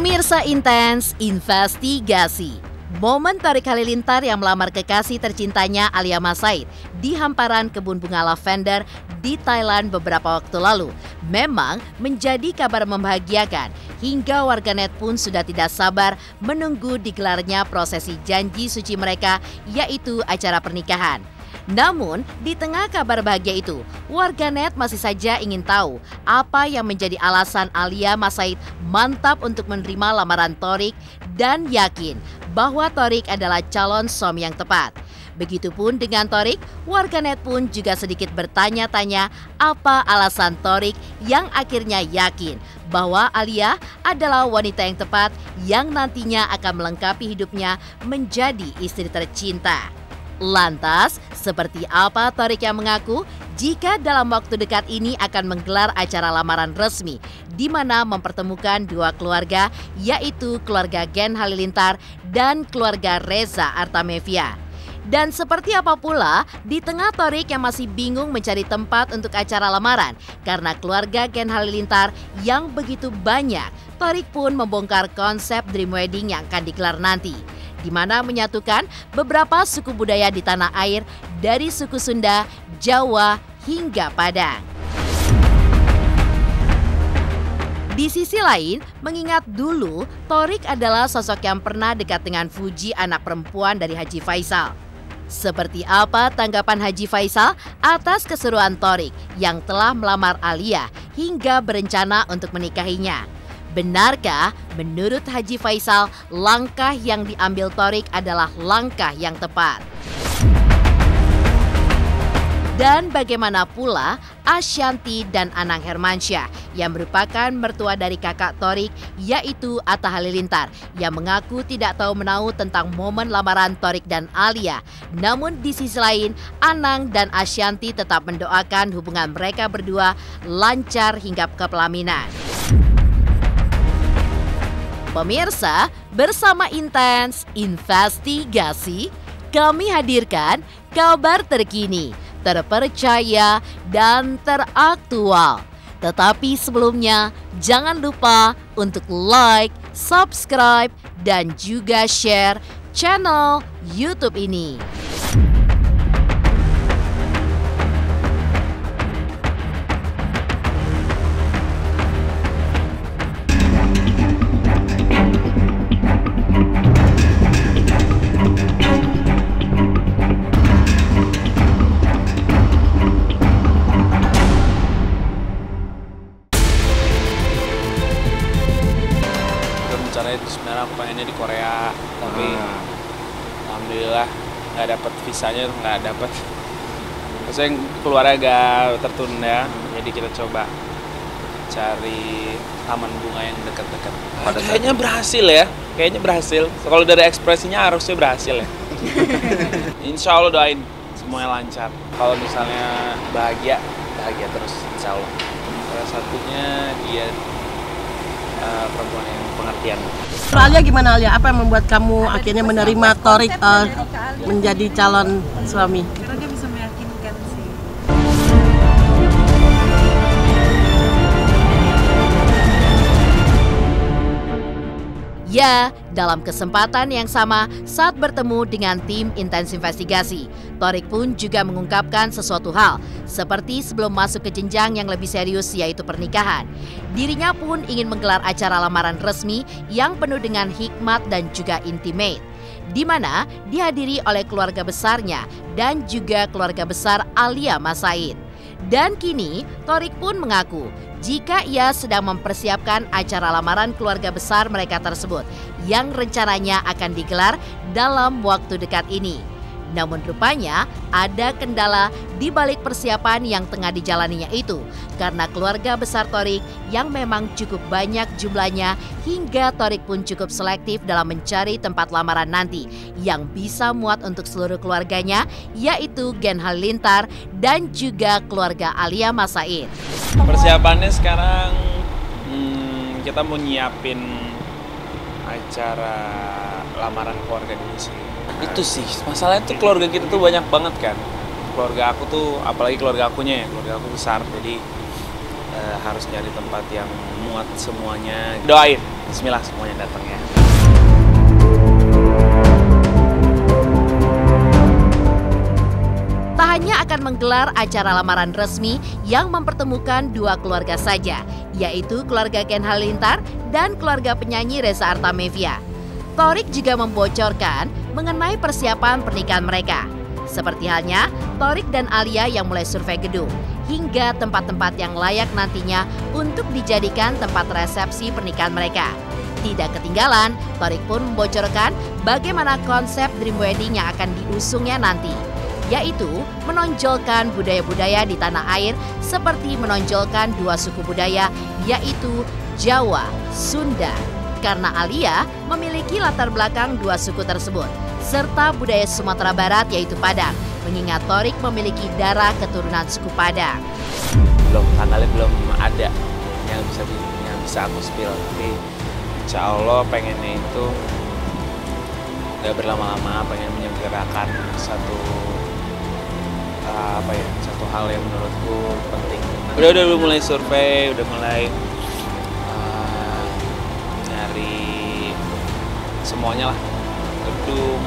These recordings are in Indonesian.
Pemirsa Intens Investigasi. Momen Thorik Halilintar yang melamar kekasih tercintanya Alia Mas Said di hamparan kebun bunga lavender di Thailand beberapa waktu lalu memang menjadi kabar membahagiakan hingga warganet pun sudah tidak sabar menunggu digelarnya prosesi janji suci mereka, yaitu acara pernikahan. Namun, di tengah kabar bahagia itu, warganet masih saja ingin tahu apa yang menjadi alasan Alia Mas Said mantap untuk menerima lamaran Thorik dan yakin bahwa Thorik adalah calon suami yang tepat. Begitupun dengan Thorik, warganet pun juga sedikit bertanya-tanya apa alasan Thorik yang akhirnya yakin bahwa Alia adalah wanita yang tepat yang nantinya akan melengkapi hidupnya menjadi istri tercinta. Lantas, seperti apa Thorik yang mengaku jika dalam waktu dekat ini akan menggelar acara lamaran resmi di mana mempertemukan dua keluarga, yaitu keluarga Gen Halilintar dan keluarga Reza Artamevia. Dan seperti apa pula di tengah Thorik yang masih bingung mencari tempat untuk acara lamaran karena keluarga Gen Halilintar yang begitu banyak, Thorik pun membongkar konsep dream wedding yang akan digelar nanti, di mana menyatukan beberapa suku budaya di tanah air dari suku Sunda, Jawa, hingga Padang. Di sisi lain, mengingat dulu Thorik adalah sosok yang pernah dekat dengan Fuji, anak perempuan dari Haji Faisal. Seperti apa tanggapan Haji Faisal atas keseruan Thorik yang telah melamar Alia hingga berencana untuk menikahinya? Benarkah menurut Haji Faisal langkah yang diambil Thorik adalah langkah yang tepat? Dan bagaimana pula Ashanti dan Anang Hermansyah yang merupakan mertua dari kakak Thorik, yaitu Atta Halilintar, yang mengaku tidak tahu menahu tentang momen lamaran Thorik dan Alia. Namun di sisi lain, Anang dan Ashanti tetap mendoakan hubungan mereka berdua lancar hingga ke pelaminan. Pemirsa, bersama Intens Investigasi, kami hadirkan kabar terkini, terpercaya, dan teraktual. Tetapi sebelumnya, jangan lupa untuk like, subscribe, dan juga share channel YouTube ini. Itu sebenarnya aku pengennya di Korea, tapi alhamdulillah nggak dapet visanya, nggak dapet. Maksudnya keluarnya agak tertunda, jadi kita coba cari taman bunga yang dekat-dekat. Kayaknya berhasil ya, kayaknya berhasil. Kalau dari ekspresinya harusnya berhasil ya. Insya Allah doain semuanya lancar. Kalau misalnya bahagia, bahagia terus, insya Allah. Salah satunya dia perempuan yang pengertian. Alia gimana Alia? Apa yang membuat kamu akhirnya menerima Thorik menjadi calon suami? Karena dia bisa meyakinkan sih. Ya, dalam kesempatan yang sama saat bertemu dengan tim Intens Investigasi, Thorik pun juga mengungkapkan sesuatu hal seperti sebelum masuk ke jenjang yang lebih serius, yaitu pernikahan. Dirinya pun ingin menggelar acara lamaran resmi yang penuh dengan hikmat dan juga intimate, di mana dihadiri oleh keluarga besarnya dan juga keluarga besar Alia Mas Said. Dan kini Thorik pun mengaku jika ia sedang mempersiapkan acara lamaran keluarga besar mereka tersebut yang rencananya akan digelar dalam waktu dekat ini. Namun rupanya ada kendala di balik persiapan yang tengah dijalaninya itu karena keluarga besar Thorik yang memang cukup banyak jumlahnya hingga Thorik pun cukup selektif dalam mencari tempat lamaran nanti yang bisa muat untuk seluruh keluarganya, yaitu Gen Halilintar dan juga keluarga Alia Mas Said. Persiapannya sekarang kita mau nyiapin acara lamaran keluarga dulu sih. Itu sih, masalahnya tuh keluarga kita tuh banyak banget kan. Keluarga aku tuh, apalagi keluarga akunya ya, keluarga aku besar. Jadi harus nyari tempat yang muat semuanya. Doain, bismillah semuanya datang ya. Tak hanya akan menggelar acara lamaran resmi yang mempertemukan dua keluarga saja, yaitu keluarga Ken Halilintar dan keluarga penyanyi Reza Artamevia. Thorik juga membocorkan mengenai persiapan pernikahan mereka. Seperti halnya Thorik dan Alia yang mulai survei gedung, hingga tempat-tempat yang layak nantinya untuk dijadikan tempat resepsi pernikahan mereka. Tidak ketinggalan, Thorik pun membocorkan bagaimana konsep dream wedding yang akan diusungnya nanti, yaitu menonjolkan budaya-budaya di tanah air seperti menonjolkan dua suku budaya, yaitu Jawa, Sunda. Karena Alia memiliki latar belakang dua suku tersebut, serta budaya Sumatera Barat yaitu Padang, mengingat Thorik memiliki darah keturunan suku Padang. Tanggalnya belum ada yang bisa aku spill, tapi insya Allah pengennya itu gak berlama-lama, pengen menyegerakan satu hal yang menurutku penting. Udah mulai survei, udah mulai nyari semuanya lah, gedung,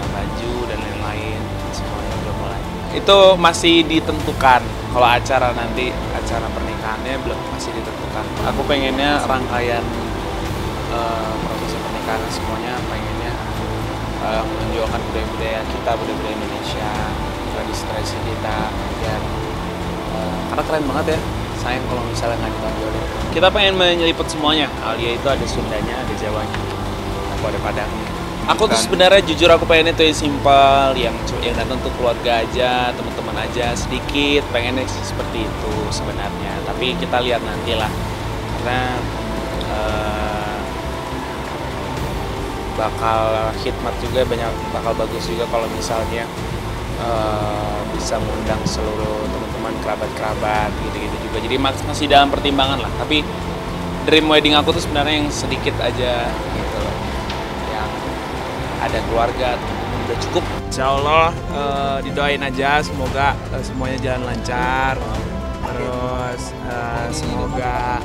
baju dan lain-lain, semuanya udah mulai. Itu masih ditentukan. Kalau acara pernikahannya belum, masih ditentukan. Aku pengennya rangkaian prosesi pernikahan semuanya pengennya menunjukkan budaya-budaya kita, budaya-budaya Indonesia, tradisi-tradisi kita, biar karena keren banget ya. Sayang kalau misalnya nggak ditonjolin. Kita pengen menyeliput semuanya. Alia itu ada Sundanya, ada Jawanya, aku ada Padangnya. Aku tuh sebenarnya jujur aku pengen itu yang simpel, yang datang tuh keluarga aja, teman-teman aja sedikit, pengennya seperti itu sebenarnya. Tapi kita lihat nanti lah, karena bakal khidmat juga, bakal bagus juga kalau misalnya bisa mengundang seluruh teman-teman, kerabat-kerabat gitu-gitu juga. Jadi masih dalam pertimbangan lah. Tapi dream wedding aku tuh sebenarnya yang sedikit aja gitu loh, yang ada keluarga udah cukup. Insya Allah didoain aja, semoga semuanya jalan lancar. Terus semoga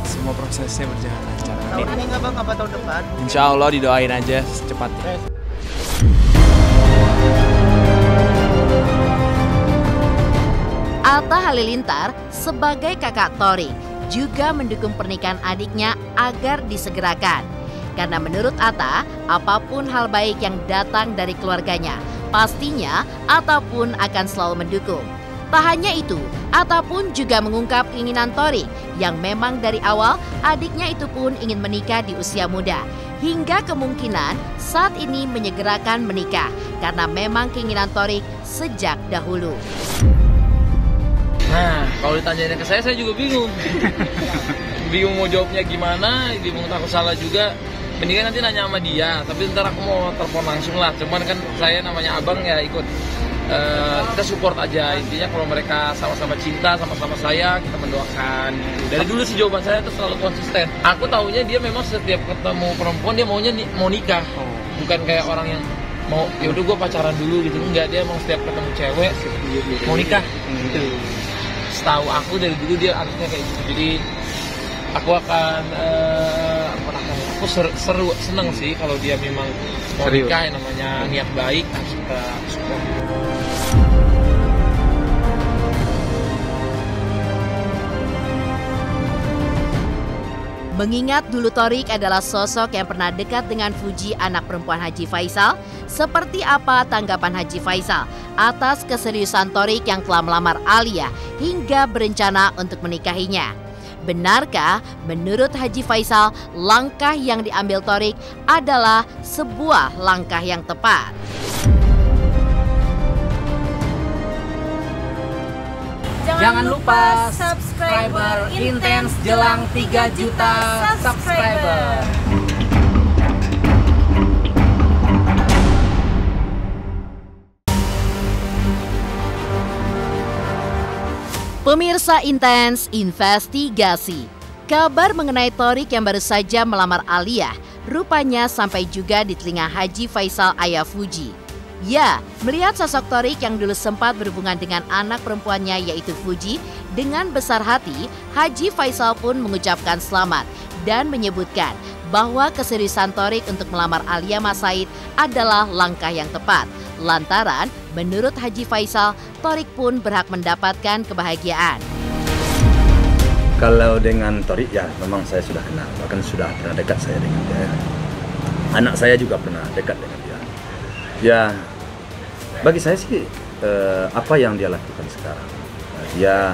semua prosesnya berjalan lancar. Tahun ini nggak bang, apa tahun depan? Insya Allah didoain aja secepatnya. Atta Halilintar sebagai kakak Thorik juga mendukung pernikahan adiknya agar disegerakan. Karena menurut Atta, apapun hal baik yang datang dari keluarganya, pastinya Atta pun akan selalu mendukung. Tak hanya itu, Atta pun juga mengungkap keinginan Thorik yang memang dari awal adiknya itu pun ingin menikah di usia muda. Hingga kemungkinan saat ini menyegerakan menikah karena memang keinginan Thorik sejak dahulu. Nah, kalau ditanyain ke saya juga bingung. Bingung mau jawabnya gimana, bingung takut salah juga. Mendingan nanti nanya sama dia, tapi ntar aku mau telepon langsung lah. Cuman kan saya namanya abang ya ikut. Kita support aja, intinya kalau mereka sama-sama cinta, sama-sama saya, kita mendoakan. Dari dulu sih jawaban saya itu selalu konsisten. Aku taunya dia memang setiap ketemu perempuan dia maunya mau nikah, bukan kayak orang yang mau yaudah gue pacaran dulu gitu. Enggak, dia emang setiap ketemu cewek mau nikah gitu. Setahu aku dari dulu dia anaknya kayak gitu. Jadi aku akan seneng sih kalau dia memang mau nikah, yang namanya niat baik harus kita support. Mengingat dulu Thorik adalah sosok yang pernah dekat dengan Fuji, anak perempuan Haji Faisal, seperti apa tanggapan Haji Faisal atas keseriusan Thorik yang telah melamar Alia hingga berencana untuk menikahinya? Benarkah menurut Haji Faisal langkah yang diambil Thorik adalah sebuah langkah yang tepat? Jangan lupa subscriber Intens jelang 3 juta subscriber. Pemirsa Intens Investigasi, kabar mengenai Thorik yang baru saja melamar Alia rupanya sampai juga di telinga Haji Faisal ayah Fuji. Ya, melihat sosok Torik yang dulu sempat berhubungan dengan anak perempuannya yaitu Fuji, dengan besar hati, Haji Faisal pun mengucapkan selamat dan menyebutkan bahwa keseriusan Torik untuk melamar Alia Mas Said adalah langkah yang tepat. Lantaran, menurut Haji Faisal, Torik pun berhak mendapatkan kebahagiaan. Kalau dengan Torik ya memang saya sudah kenal, bahkan sudah pernah dekat saya dengan dia. Anak saya juga pernah dekat dengan dia. Ya, bagi saya sih apa yang dia lakukan sekarang, dia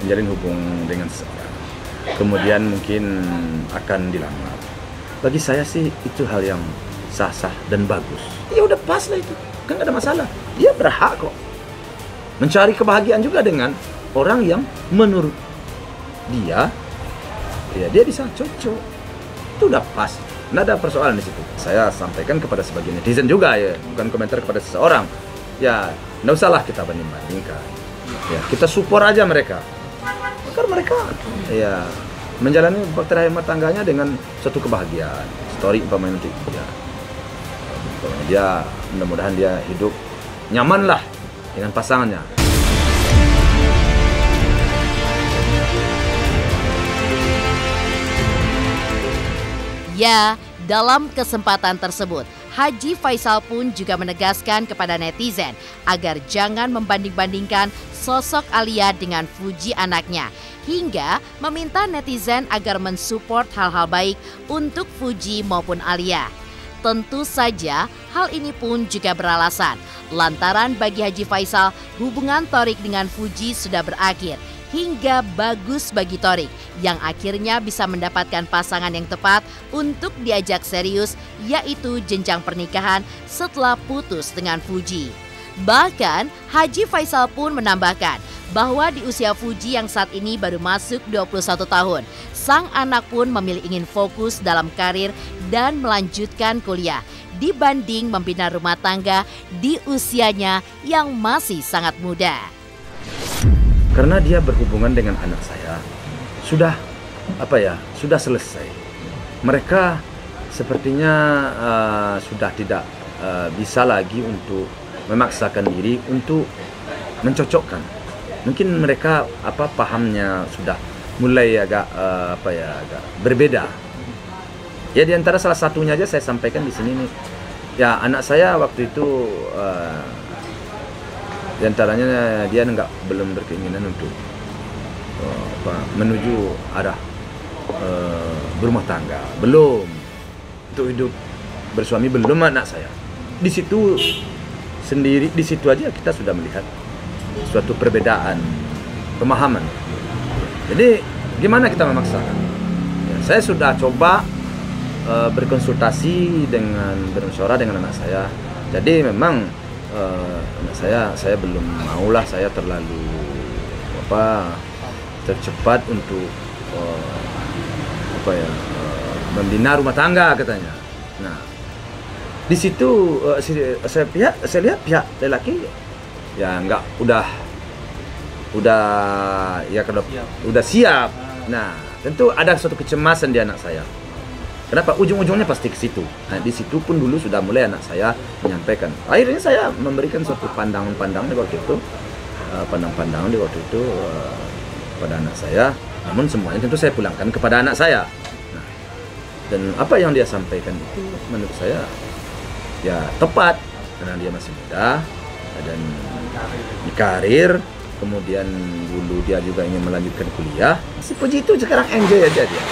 menjalin hubungan dengan seseorang, kemudian mungkin akan dilamar. Bagi saya sih itu hal yang sah-sah dan bagus. Ya udah pas lah itu, kan gak ada masalah. Dia berhak kok mencari kebahagiaan juga dengan orang yang menurut dia, ya dia bisa cocok. Itu udah pas, nggak ada persoalan di situ. Saya sampaikan kepada sebagian netizen juga ya, bukan komentar kepada seseorang. Ya, nggak usahlah kita banding-bandingkan. Ya, kita support aja mereka. Karena mereka ya menjalani bahtera rumah tangganya dengan suatu kebahagiaan. Story umpamanya nanti ya. Dia mudah-mudahan dia hidup nyaman lah dengan pasangannya. Ya, dalam kesempatan tersebut, Haji Faisal pun juga menegaskan kepada netizen agar jangan membanding-bandingkan sosok Alia dengan Fuji anaknya, hingga meminta netizen agar mensupport hal-hal baik untuk Fuji maupun Alia. Tentu saja hal ini pun juga beralasan lantaran bagi Haji Faisal hubungan Torik dengan Fuji sudah berakhir, hingga bagus bagi Torik yang akhirnya bisa mendapatkan pasangan yang tepat untuk diajak serius, yaitu jenjang pernikahan setelah putus dengan Fuji. Bahkan Haji Faisal pun menambahkan bahwa di usia Fuji yang saat ini baru masuk 21 tahun, sang anak pun memilih ingin fokus dalam karir dan melanjutkan kuliah dibanding membina rumah tangga di usianya yang masih sangat muda. Karena dia berhubungan dengan anak saya sudah sudah selesai. Mereka sepertinya sudah tidak bisa lagi untuk memaksakan diri untuk mencocokkan. Mungkin mereka pahamnya sudah mulai agak agak berbeda. Ya, di antara salah satunya aja saya sampaikan di sini nih. Ya, anak saya waktu itu di antaranya dia belum berkeinginan untuk menuju arah berumah tangga, belum untuk hidup bersuami, belum anak saya. Di situ aja kita sudah melihat suatu perbedaan pemahaman. Jadi gimana kita memaksakan? Ya, saya sudah coba berkonsultasi bermusyawarah dengan anak saya. Jadi memang anak saya belum maulah saya terlalu tercepat untuk membina rumah tangga katanya. Nah, di situ saya lihat pihak lelaki ya udah siap. Nah, tentu ada suatu kecemasan di anak saya. Kenapa? Ujung-ujungnya pasti ke situ. Nah, di situ pun dulu sudah mulai anak saya menyampaikan. Akhirnya saya memberikan suatu pandangan-pandangan di waktu itu, pada anak saya. Namun semuanya tentu saya pulangkan kepada anak saya. Nah, dan apa yang dia sampaikan itu menurut saya ya tepat, karena dia masih muda dan di karir. Kemudian dulu dia juga ingin melanjutkan kuliah. Si Puji itu sekarang enjoy aja dia.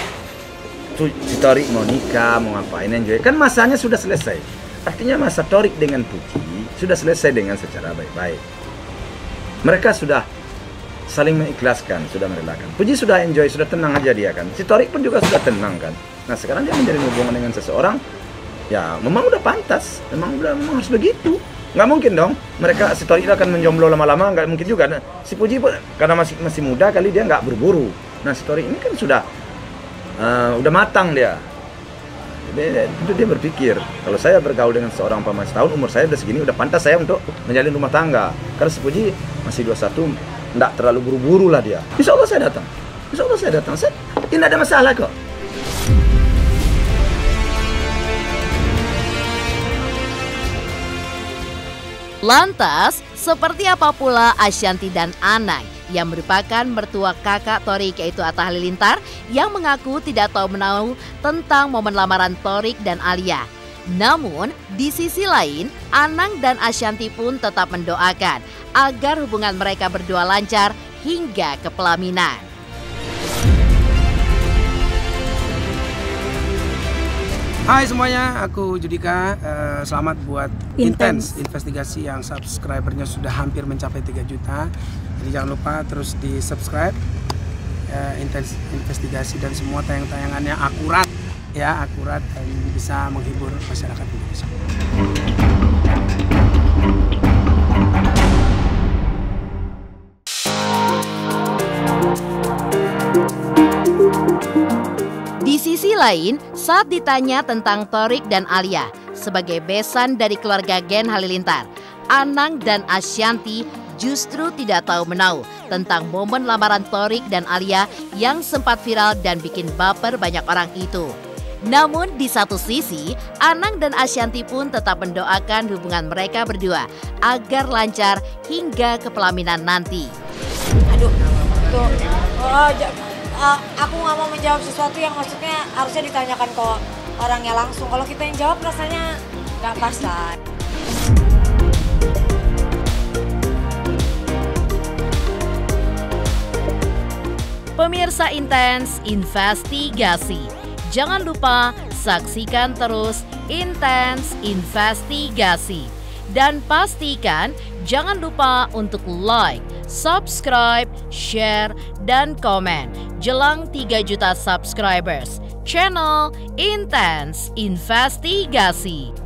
Si Torik mau nikah, mau ngapain, enjoy. Kan masanya sudah selesai. Artinya masa Torik dengan Puji sudah selesai dengan secara baik-baik. Mereka sudah saling mengikhlaskan, sudah merelakan. Puji sudah enjoy, sudah tenang aja dia kan. Si Torik pun juga sudah tenang kan. Nah, sekarang dia menjalin hubungan dengan seseorang, ya memang udah pantas, memang harus begitu. Nggak mungkin dong mereka, si Torik akan menjomblo lama-lama, nggak mungkin juga. Nah, si Puji pun karena masih muda kali, dia nggak buru-buru. Nah, si Torik ini kan sudah matang dia. Jadi itu dia berpikir, kalau saya bergaul dengan seorang paman setahun, umur saya udah segini, udah pantas saya untuk menjalin rumah tangga. Karena si Puji masih 21, nggak terlalu buru-buru lah dia. Insya Allah saya datang. Ini ada masalah kok. Lantas, seperti apa pula Ashanty dan Anang yang merupakan mertua kakak Thorik yaitu Atta Halilintar yang mengaku tidak tahu menahu tentang momen lamaran Thorik dan Alia. Namun, di sisi lain, Anang dan Ashanty pun tetap mendoakan agar hubungan mereka berdua lancar hingga ke pelaminan. Hai semuanya, aku Judika. Selamat buat Intens investigasi yang subscribernya sudah hampir mencapai 3 juta. Jadi jangan lupa terus di subscribe Intens investigasi dan semua tayang-tayangannya akurat ya, akurat dan bisa menghibur masyarakat Indonesia. Di sisi lain, saat ditanya tentang Thorik dan Alia sebagai besan dari keluarga Gen Halilintar, Anang dan Ashanty justru tidak tahu menahu tentang momen lamaran Thorik dan Alia yang sempat viral dan bikin baper banyak orang itu. Namun di satu sisi, Anang dan Ashanty pun tetap mendoakan hubungan mereka berdua agar lancar hingga ke pelaminan nanti. Aduh, tuh, aku nggak mau menjawab sesuatu yang maksudnya harusnya ditanyakan ke orangnya langsung. Kalau kita yang jawab rasanya nggak pas lah. Pemirsa Intens Investigasi, jangan lupa saksikan terus Intens Investigasi. Dan pastikan jangan lupa untuk like, subscribe, share, dan komen jelang 3 juta subscribers channel Intens Investigasi.